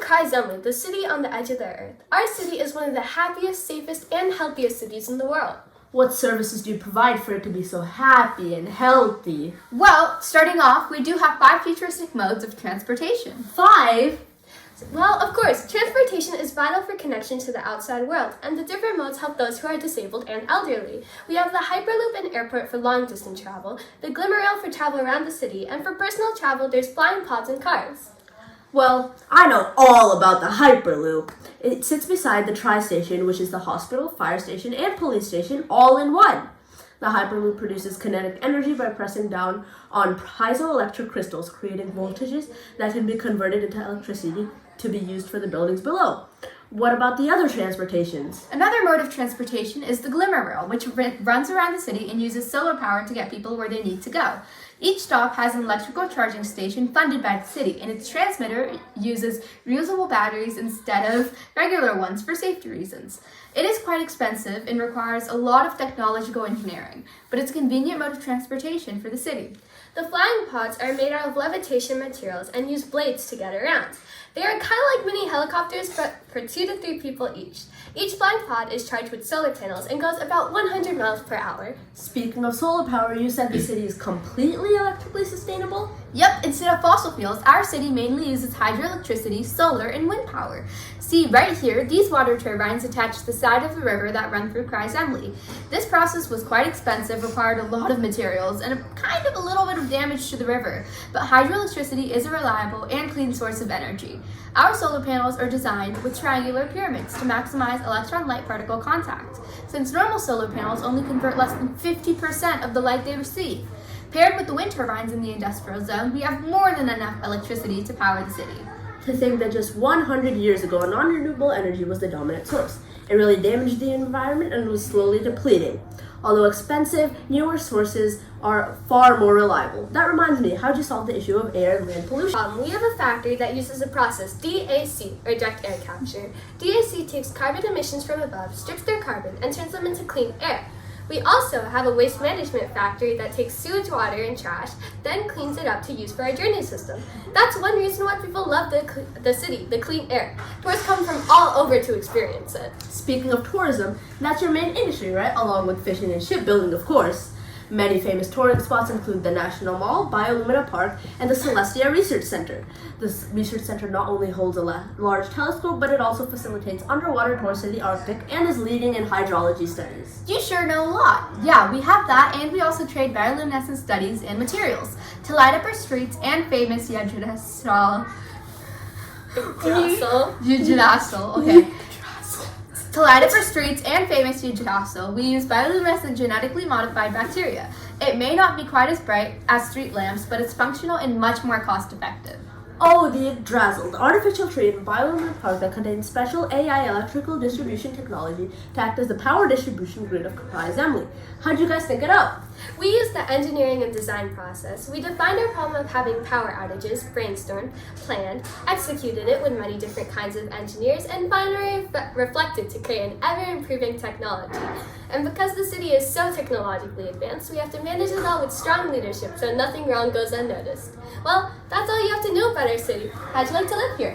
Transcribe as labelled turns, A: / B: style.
A: Kryzemli, the city on the edge of the earth. Our city is one of the happiest, safest, and healthiest cities in the world.
B: What services do you provide for it to be so happy and healthy?
C: Well, starting off, we do have 5 futuristic modes of transportation.
B: 5?
A: Well, of course, transportation is vital for connection to the outside world, and the different modes help those who are disabled and elderly. We have the Hyperloop and airport for long-distance travel, the Glimmer Rail for travel around the city, and for personal travel, there's flying pods and cars.
B: Well, I know all about the Hyperloop. It sits beside the Tri-Station, which is the hospital, fire station, and police station, all in one. The Hyperloop produces kinetic energy by pressing down on piezoelectric crystals, creating voltages that can be converted into electricity to be used for the buildings below. What about the other transportations?
C: Another mode of transportation is the Glimmer Rail, which runs around the city and uses solar power to get people where they need to go. Each stop has an electrical charging station funded by the city, and its transmitter uses reusable batteries instead of regular ones for safety reasons. It is quite expensive and requires a lot of technological engineering, but it's a convenient mode of transportation for the city.
A: The flying pods are made out of levitation materials and use blades to get around. They are kind of like mini helicopters, but for 2 to 3 people each. Each flying pod is charged with solar panels and goes about 100 miles per hour.
B: Speaking of solar power, you said the city is completely electrically sustainable?
C: Yep, instead of fossil fuels, our city mainly uses hydroelectricity, solar, and wind power. See, right here, these water turbines attach to the side of the river that run through Kryzemli. This process was quite expensive, required a lot of materials, and a little bit of damage to the river. But hydroelectricity is a reliable and clean source of energy. Our solar panels are designed with triangular pyramids to maximize electron-light particle contact, since normal solar panels only convert less than 50% of the light they receive. Paired with the wind turbines in the industrial zone, we have more than enough electricity to power the city.
B: To think that just 100 years ago, non-renewable energy was the dominant source. It really damaged the environment and was slowly depleting. Although expensive, newer sources are far more reliable. That reminds me, how'd you solve the issue of air and land pollution?
A: We have a factory that uses a process, DAC, or direct air capture. DAC takes carbon emissions from above, strips their carbon, and turns them into clean air. We also have a waste management factory that takes sewage water and trash, then cleans it up to use for our drainage system. That's one reason why people love the city, the clean air. Tourists come from all over to experience it.
B: Speaking of tourism, that's your main industry, right? Along with fishing and shipbuilding, of course. Many famous touring spots include the National Mall, Biolumina Park, and the Celestia Research Center. This research center not only holds a large telescope, but it also facilitates underwater tours to the Arctic and is leading in hydrology studies.
C: You sure know a lot. Yeah, we have that, and we also trade bioluminescent studies and materials to light up our streets and famous Yggdrasil. Okay. To light up our streets and famous Yggdrasil, we use bioluminescent genetically modified bacteria. It may not be quite as bright as street lamps, but it's functional and much more cost effective.
B: Oh, the Yggdrasil, the artificial tree in Biolumina Park that contains special AI electrical distribution technology to act as the power distribution grid of Kryzemli. How'd you guys think it up?
A: We used the engineering and design process. We defined our problem of having power outages, brainstormed, planned, executed it with many different kinds of engineers, and finally reflected to create an ever-improving technology. And because the city is so technologically advanced, we have to manage it all with strong leadership so nothing wrong goes unnoticed. Well, that's all you have to know about our city. How'd you like to live here?